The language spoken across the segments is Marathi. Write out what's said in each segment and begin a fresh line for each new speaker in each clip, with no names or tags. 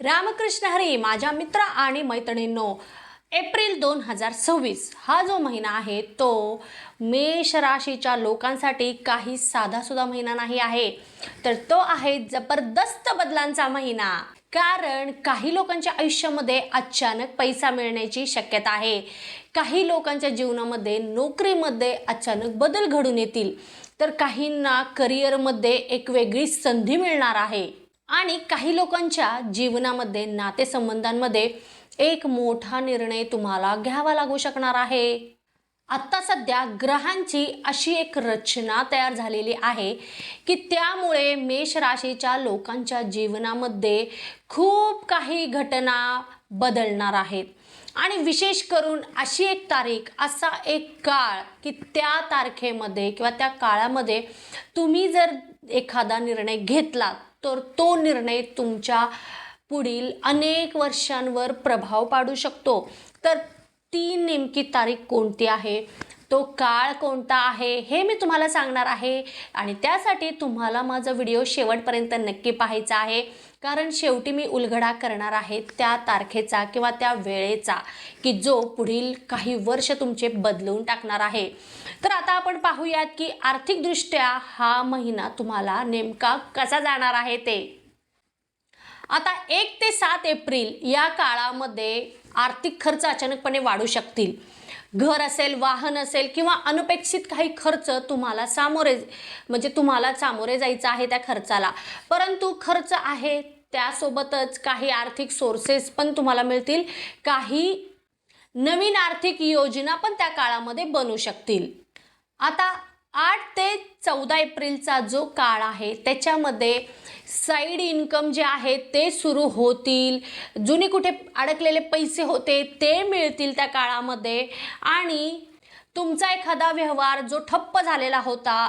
रामकृष्ण हरी माझ्या मित्र आणि मैत्रिणींनो, एप्रिल 2026 हा जो महिना आहे तो मेष राशीच्या लोकांसाठी काही साधासुद्धा महिना नाही आहे, तर तो आहे जबरदस्त बदलांचा महिना. कारण काही लोकांच्या आयुष्यामध्ये अचानक पैसा मिळण्याची शक्यता आहे. काही लोकांच्या जीवनामध्ये नोकरीमध्ये अचानक बदल घडून येतील, तर काहींना करिअरमध्ये एक वेगळी संधी मिळणार आहे. आणि काही लोकांच्या जीवनामध्ये नातेसंबंधांमध्ये एक मोठा निर्णय तुम्हाला घ्यावा लागू शकणार आहे. आता सध्या ग्रहांची अशी एक रचना तयार झालेली आहे की त्यामुळे मेष राशीच्या लोकांच्या जीवनामध्ये खूप काही घटना बदलणार आहेत. आणि विशेष करून अशी एक तारीख, असा एक काळ की त्या तारखेमध्ये किंवा त्या काळामध्ये तुम्ही जर एखादा निर्णय घेतला तर तो निर्णय तुमच्या पुढील अनेक वर्षांवर प्रभाव पाडू शकतो. तर ती नेमकी तारीख कोणती आहे, तो काळ कोणता आहे, हे मी तुम्हाला सांगणार आहे. आणि त्यासाठी तुम्हाला माझा व्हिडिओ शेवटपर्यंत नक्की पाहायचा आहे, कारण शेवटी मी उलगडा करणार आहे त्या तारखेचा किंवा त्या वेळेचा की जो पुढील काही वर्ष तुमचे बदलून टाकणार आहे. तर आता आपण पाहूयात की आर्थिकदृष्ट्या हा महिना तुम्हाला नेमका कसा जाणार आहे ते. आता 1 ते 7 एप्रिल या काळामध्ये आर्थिक खर्च अचानकपणे वाढू शकतील. घर असेल, वाहन असेल किंवा अनपेक्षित काही खर्च तुम्हाला तुम्हाला सामोरे जायचं आहे त्या खर्चाला. परंतु खर्च आहे त्यासोबतच काही आर्थिक सोर्सेस पण तुम्हाला मिळतील. काही नवीन आर्थिक योजना पण त्या काळामध्ये बनू शकतील. आता 8 ते 14 एप्रिलचा जो काळ आहे त्याच्यामध्ये साईड इन्कम जे आहे ते सुरू होतील. जुने कुठे अडकलेले पैसे होते ते मिळतील त्या काळामध्ये. आणि तुमचा एखादा व्यवहार जो ठप्प झालेला होता,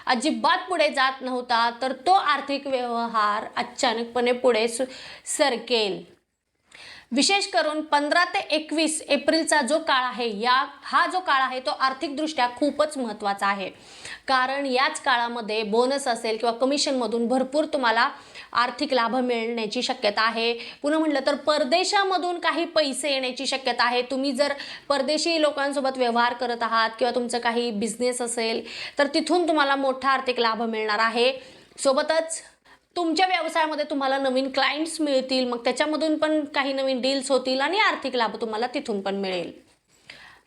अजिबात पुढे जात नव्हता, तर तो आर्थिक व्यवहार अचानकपणे पुढे सरकेल. विशेष करून 15 ते 21 एप्रिलचा जो काळ आहे, हा जो काळ आहे तो आर्थिकदृष्ट्या खूपच महत्त्वाचा आहे. कारण याच काळामध्ये बोनस असेल किंवा कमिशनमधून भरपूर तुम्हाला आर्थिक लाभ मिळण्याची शक्यता आहे. पुन्हा म्हटलं तर परदेशामधून काही पैसे येण्याची शक्यता आहे. तुम्ही जर परदेशी लोकांसोबत व्यवहार करत आहात किंवा तुमचं काही बिझनेस असेल तर तिथून तुम्हाला मोठा आर्थिक लाभ मिळणार आहे. सोबतच तुमच्या व्यवसायामध्ये तुम्हाला नवीन क्लायंट्स मिळतील, मग त्याच्यामधून पण काही नवीन डील्स होतील आणि आर्थिक लाभ तुम्हाला तिथून पण मिळेल.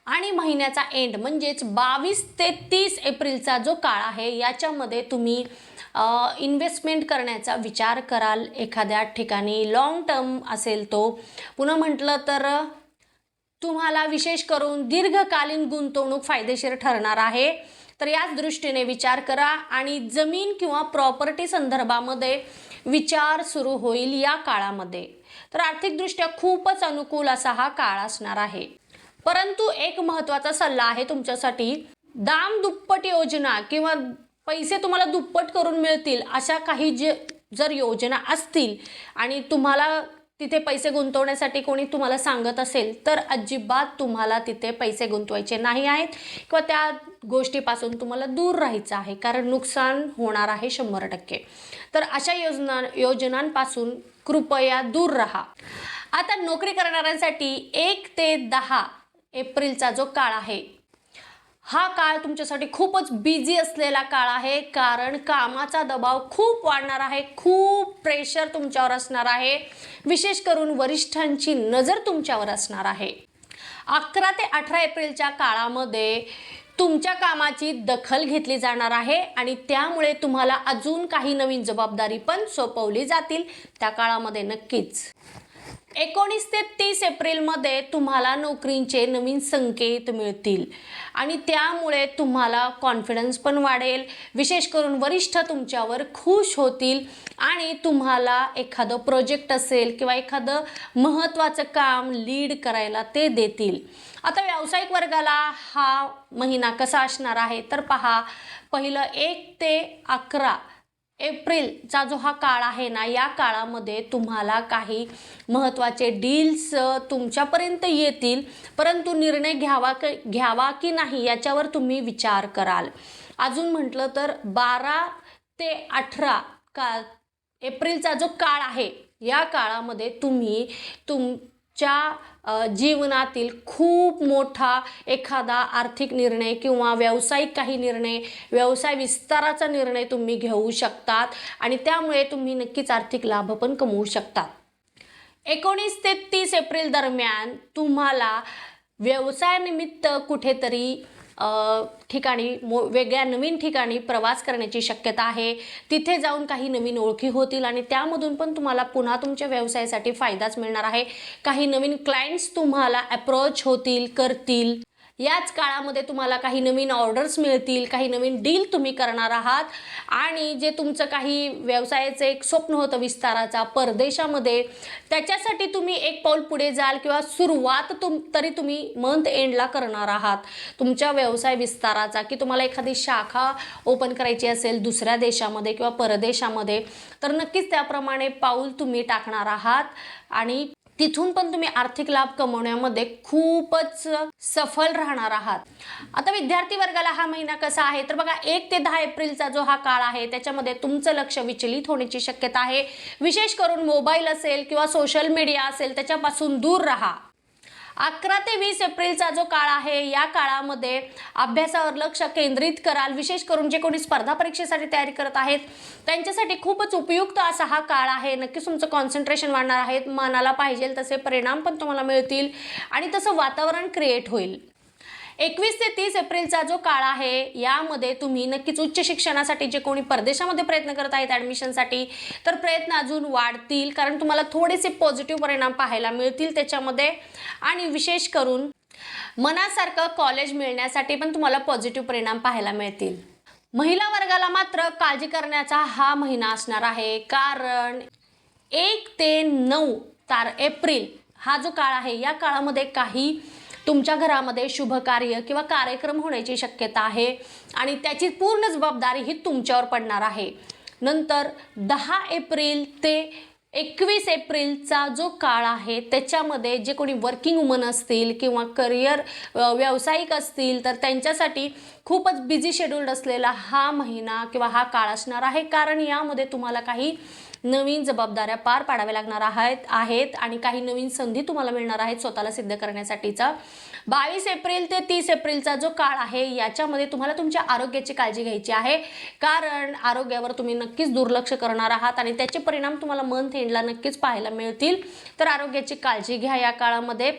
आणि महिन्याचा एंड म्हणजेच 22 ते 30 एप्रिलचा जो काळ आहे याच्यामध्ये तुम्ही इन्व्हेस्टमेंट करण्याचा विचार कराल एखाद्या ठिकाणी. लॉंग टर्म असेल तो. पुन्हा म्हटलं तर तुम्हाला विशेष करून दीर्घकालीन गुंतवणूक फायदेशीर ठरणार आहे. तर याच दृष्टीने विचार करा. आणि जमीन किंवा प्रॉपर्टी संदर्भामध्ये विचार सुरू होईल या काळामध्ये. तर आर्थिकदृष्ट्या खूपच अनुकूल असा हा काळ असणार आहे. परंतु एक महत्त्वाचा सल्ला आहे तुमच्यासाठी. दाम दुप्पट योजना किंवा पैसे तुम्हाला दुप्पट करून मिळतील अशा काही जर योजना असतील आणि तुम्हाला तिथे पैसे गुंतवण्यासाठी कोणी तुम्हाला सांगत असेल तर अजिबात तुम्हाला तिथे पैसे गुंतवायचे नाही आहेत किंवा त्या गोष्टीपासून तुम्हाला दूर राहायचं आहे, कारण नुकसान होणार आहे 100%. तर अशा योजनांपासून कृपया दूर राहा. आता नोकरी करणाऱ्यांसाठी 1 ते 10 एप्रिलचा जो काळ आहे हा काळ तुमच्यासाठी खूपच बिझी असलेला काळ आहे. कारण कामाचा दबाव खूप वाढणार आहे, खूप प्रेशर तुमच्यावर असणार आहे. विशेष करून वरिष्ठांची नजर तुमच्यावर असणार आहे. 11 ते 18 एप्रिलच्या काळामध्ये तुमच्या कामाची दखल घेतली जाणार आहे आणि त्यामुळे तुम्हाला अजून काही नवीन जबाबदारी पण सोपवली जातील त्या काळामध्ये नक्कीच. 19 ते 30 एप्रिलमध्ये तुम्हाला नोकरीचे नवीन संकेत मिळतील आणि त्यामुळे तुम्हाला कॉन्फिडन्स पण वाढेल. विशेष करून वरिष्ठ तुमच्यावर खुश होतील आणि तुम्हाला एखादं प्रोजेक्ट असेल किंवा एखादं महत्त्वाचं काम लीड करायला ते देतील. आता व्यावसायिक वर्गाला हा महिना कसा असणार आहे तर पहा. पहिलं 1 ते 11 एप्रिलचा जो हा काळ आहे ना, या काळामध्ये तुम्हाला काही महत्त्वाचे डील्स तुमच्यापर्यंत येतील, परंतु निर्णय घ्यावा की नाही याच्यावर तुम्ही विचार कराल. अजून म्हटलं तर 12 ते 18 एप्रिलचा जो काळ आहे या काळामध्ये तुम्ही जीवनातील खूप मोठा एखादा आर्थिक निर्णय किंवा व्यावसायिक काही निर्णय, व्यवसाय विस्ताराचा निर्णय तुम्ही घेऊ शकतात आणि त्यामुळे तुम्ही नक्कीच आर्थिक लाभ पण कमवू शकतात. 19 ते 30 एप्रिल दरम्यान तुम्हाला व्यवसायानिमित्त कुठेतरी ठिकाणी वेगळ्या नवीन ठिकाणी प्रवास करण्याची शक्यता आहे. तिथे जाऊन काही नवीन ओळखी होतील आणि त्यामधून पण तुम्हाला पुन्हा तुमच्या व्यवसायासाठी फायदाच मिळणार आहे. काही नवीन क्लायंट्स तुम्हाला अप्रोच करतील. याच काळामध्ये तुम्हाला काही नवीन ऑर्डर्स मिळतील, काही नवीन डील तुम्ही करणार आहात आणि जे तुमचं काही व्यवसायाचं एक स्वप्न होतं विस्ताराचा परदेशामध्ये, त्याच्यासाठी तुम्ही एक पाऊल पुढे जाल किंवा सुरुवात तरी तुम्ही मंथ एंडला करणार आहात तुमच्या व्यवसाय विस्ताराचा, की तुम्हाला एखादी शाखा ओपन करायची असेल दुसऱ्या देशामध्ये किंवा परदेशामध्ये, तर नक्कीच त्याप्रमाणे पाऊल तुम्ही टाकणार आहात आणि तिथून पण तुम्ही आर्थिक लाभ कमवण्यामध्ये खूपच सफल राहणार आहात. आता विद्यार्थी वर्गाला हा महिना कसा आहे तर बघा, 1 ते 10 एप्रिलचा जो हा काळ आहे त्याच्यामध्ये तुमचं लक्ष विचलित होण्याची शक्यता आहे. विशेष करून मोबाईल असेल किंवा सोशल मीडिया असेल त्याच्यापासून दूर राहा. 11 ते 20 एप्रिलचा जो काळ आहे या काळामध्ये अभ्यासावर लक्ष केंद्रित कराल. विशेष करून जे कोणी स्पर्धा परीक्षेसाठी तयारी करत आहेत त्यांच्यासाठी खूपच उपयुक्त असा हा काळ आहे. नक्कीच तुमचं कॉन्सन्ट्रेशन वाढणार आहे, मनाला पाहिजे तसे परिणाम पण तुम्हाला मिळतील आणि तसं वातावरण क्रिएट होईल. 21 ते 30 एप्रिलचा जो काळ आहे यामध्ये तुम्ही नक्कीच उच्च शिक्षणासाठी जे कोणी परदेशामध्ये प्रयत्न करत आहेत ॲडमिशनसाठी, तर प्रयत्न अजून वाढतील कारण तुम्हाला थोडेसे पॉझिटिव्ह परिणाम पाहायला मिळतील त्याच्यामध्ये आणि विशेष करून मनासारखं कॉलेज मिळण्यासाठी पण तुम्हाला पॉझिटिव्ह परिणाम पाहायला मिळतील. महिला वर्गाला मात्र काळजी करण्याचा हा महिना असणार आहे कारण 1 ते 9 एप्रिल हा जो काळ आहे या काळामध्ये काही तुमच्या घरामध्ये शुभ कार्य किंवा कार्यक्रम होण्याची शक्यता आहे आणि त्याची पूर्ण जबाबदारी ही तुमच्यावर पडणार आहे. नंतर 10 एप्रिल ते 21 एप्रिलचा जो काळ आहे त्याच्यामध्ये जे कोणी वर्किंग वुमन असतील किंवा करिअर व्यावसायिक असतील तर त्यांच्यासाठी खूपच बिझी शेड्यूल्ड असलेला हा महिना किंवा हा काळ असणार आहे कारण यामध्ये तुम्हाला काही नवीन जबाबदाऱ्या पार पाडाव्या लागणार आहेत आणि काही नवीन संधी तुम्हाला मिळणार आहेत स्वतःला सिद्ध करण्यासाठीचा. 22 एप्रिल ते 30 एप्रिलचा जो काळ आहे याच्यामध्ये तुम्हाला तुमच्या आरोग्याची काळजी घ्यायची आहे कारण आरोग्यावर तुम्ही नक्कीच दुर्लक्ष करणार आहात आणि त्याचे परिणाम तुम्हाला मंथ एंडला नक्कीच पाहायला मिळतील. तर आरोग्याची काळजी घ्या या काळामध्ये.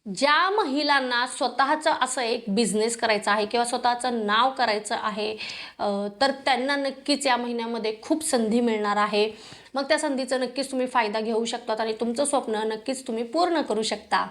ज्या महिलांना स्वतःचं असं एक बिझनेस करायचा आहे किंवा स्वतःचं नाव करायचं आहे तर त्यांना नक्कीच या महिन्यामध्ये खूप संधी मिळणार आहे. मग त्या संधीचा नक्कीच तुम्ही फायदा घेऊ शकतात आणि तुमचं स्वप्न नक्कीच तुम्ही पूर्ण करू शकता.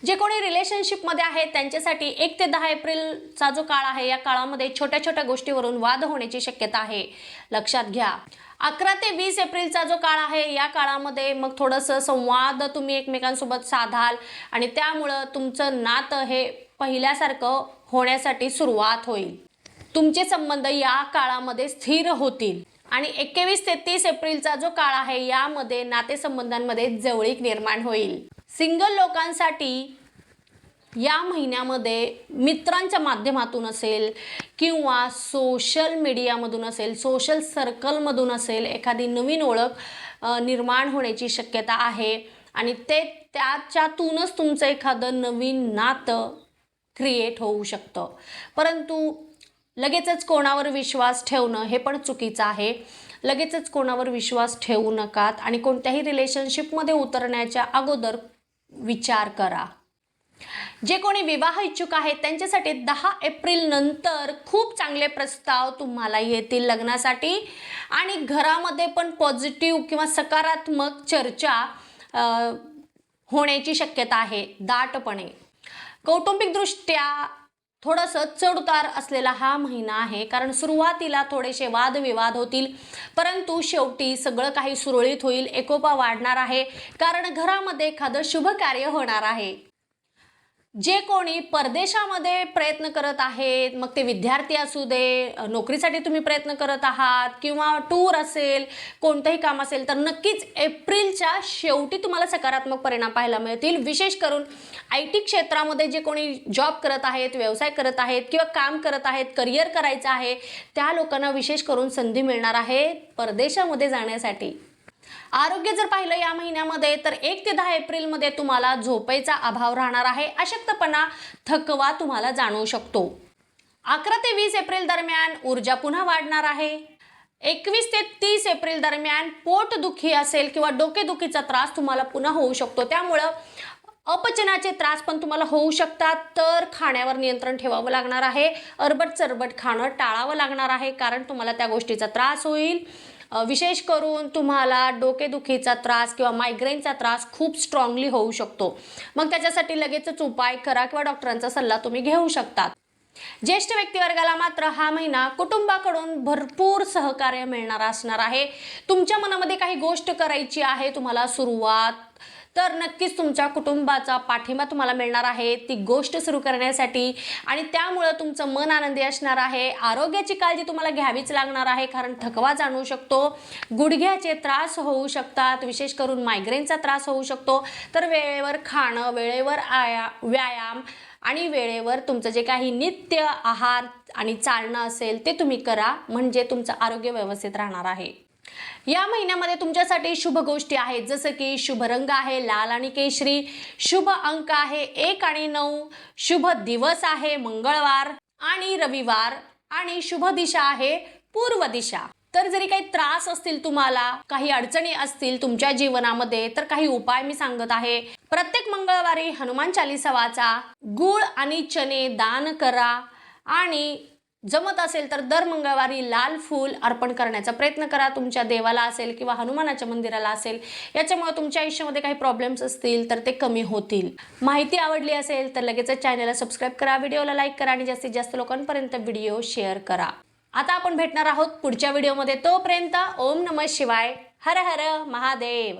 जे कोणी रिलेशनशिपमध्ये आहेत त्यांच्यासाठी 1 ते 10 एप्रिलचा जो काळ आहे या काळामध्ये छोट्या छोट्या गोष्टीवरून वाद होण्याची शक्यता आहे, लक्षात घ्या. 11 ते 20 एप्रिलचा जो काळ आहे या काळामध्ये मग थोडंसं संवाद तुम्ही एकमेकांसोबत साधाल आणि त्यामुळं तुमचं नातं हे पहिल्यासारखं होण्यासाठी सुरुवात होईल. तुमचे संबंध या काळामध्ये स्थिर होतील आणि 21 ते 30 एप्रिलचा जो काळ आहे यामध्ये नातेसंबंधांमध्ये जवळीक निर्माण होईल. सिंगल लोकांसाठी या महिन्यामध्ये मित्रांच्या माध्यमातून असेल किंवा सोशल मीडियामधून असेल, सोशल सर्कलमधून असेल, एखादी नवीन ओळख निर्माण होण्याची शक्यता आहे आणि त्याच्यातूनच तुमचं एखादं नवीन नातं क्रिएट होऊ शकतं. परंतु लगेचच कोणावर विश्वास ठेवणं हे पण चुकीचं आहे. लगेचच कोणावर विश्वास ठेवू नकात आणि कोणत्याही रिलेशनशिपमध्ये उतरण्याच्या अगोदर विचार करा. जे कोणी विवाह इच्छुक आहेत त्यांच्यासाठी 10 एप्रिल नंतर खूप चांगले प्रस्ताव तुम्हाला येतील लग्नासाठी आणि घरामध्ये पण पॉझिटिव्ह किंवा सकारात्मक चर्चा होण्याची शक्यता आहे दाटपणे. कौटुंबिकदृष्ट्या थोडंसं चढउतार असलेला हा महिना आहे कारण सुरुवातीला थोडेसे वादविवाद होतील परंतु शेवटी सगळं काही सुरळीत होईल, एकोपा वाढणार आहे कारण घरामध्ये एखादं शुभ कार्य होणार आहे. जे कोणी परदेशामध्ये प्रयत्न करत आहेत, मग ते विद्यार्थी असू दे, नोकरीसाठी तुम्ही प्रयत्न करत आहात किंवा टूर असेल, कोणतंही काम असेल, तर नक्कीच एप्रिलच्या शेवटी तुम्हाला सकारात्मक परिणाम पाहायला मिळतील. विशेष करून IT क्षेत्रामध्ये जे कोणी जॉब करत आहेत, व्यवसाय करत आहेत किंवा काम करत आहेत, करिअर करायचं आहे, त्या लोकांना विशेष करून संधी मिळणार आहे परदेशामध्ये जाण्यासाठी. आरोग्य जर पाहिलं या महिन्यामध्ये तर 1 ते 10 एप्रिलमध्ये तुम्हाला झोपेचा अभाव राहणार आहे. अशक्तपणा, थकवा तुम्हाला जाणवू शकतो. 11 ते 20 एप्रिल दरम्यान ऊर्जा पुन्हा वाढणार आहे. 21 ते 30 एप्रिल दरम्यान पोटदुखी असेल किंवा डोकेदुखीचा त्रास तुम्हाला पुन्हा होऊ शकतो. त्यामुळं अपचनाचे त्रास पण तुम्हाला होऊ शकतात. तर खाण्यावर नियंत्रण ठेवावं लागणार आहे. अरबट चरबट खाणं टाळावं लागणार आहे, कारण तुम्हाला त्या गोष्टीचा त्रास होईल. विशेष करून तुम्हाला डोकेदुखीचा त्रास किंवा मायग्रेनचा त्रास खूप स्ट्रॉंगली होऊ शकतो. मग त्याच्यासाठी लगेचच उपाय करा किंवा डॉक्टरांचा सल्ला तुम्ही घेऊ शकता. ज्येष्ठ व्यक्तिवर्गाला मात्र हा महिना कुटुंबाकडून भरपूर सहकार्य मिळणार असणार आहे. तुमच्या मनामध्ये काही गोष्ट करायची आहे तुम्हाला सुरुवात, तर नक्कीच तुमच्या कुटुंबाचा पाठिंबा तुम्हाला मिळणार आहे ती गोष्ट सुरू करण्यासाठी, आणि त्यामुळं तुमचं मन आनंदी असणार आहे. आरोग्याची काळजी तुम्हाला घ्यावीच लागणार आहे, कारण थकवा जाणवू शकतो, गुडघ्याचे त्रास होऊ शकतात, विशेष करून मायग्रेनचा त्रास होऊ शकतो. तर वेळेवर खाणं, वेळेवर व्यायाम आणि वेळेवर तुमचं जे काही नित्य आहार आणि चालणं असेल ते तुम्ही करा, म्हणजे तुमचं आरोग्य व्यवस्थित राहणार आहे. या महिन्यामध्ये तुमच्यासाठी शुभ गोष्टी आहेत, जसं की शुभ रंग आहे लाल आणि केशरी, शुभ अंक आहे 1 आणि 9, शुभ दिवस आहे मंगळवार आणि रविवार, आणि शुभ दिशा आहे पूर्व दिशा. तर जरी काही त्रास असतील, तुम्हाला काही अडचणी असतील तुमच्या जीवनामध्ये, तर काही उपाय मी सांगत आहे. प्रत्येक मंगळवारी हनुमान चालीसा वाचा, गूळ आणि चणे दान करा, आणि जमत असेल तर दर मंगळवारी लाल फूल अर्पण करण्याचा प्रयत्न करा. तुमच्या देवाला असेल किंवा हनुमानाच्या मंदिराला असेल, याच्यामुळे तुमच्या आयुष्यामध्ये काही प्रॉब्लेम्स असतील तर ते कमी होतील. माहिती आवडली असेल तर लगेचच चॅनलला सबस्क्राईब करा, व्हिडिओला लाईक करा आणि जास्तीत जास्त लोकांपर्यंत व्हिडिओ शेअर करा. आता आपण भेटणार आहोत पुढच्या व्हिडिओमध्ये. तोपर्यंत ओम नमः शिवाय, हर हर महादेव.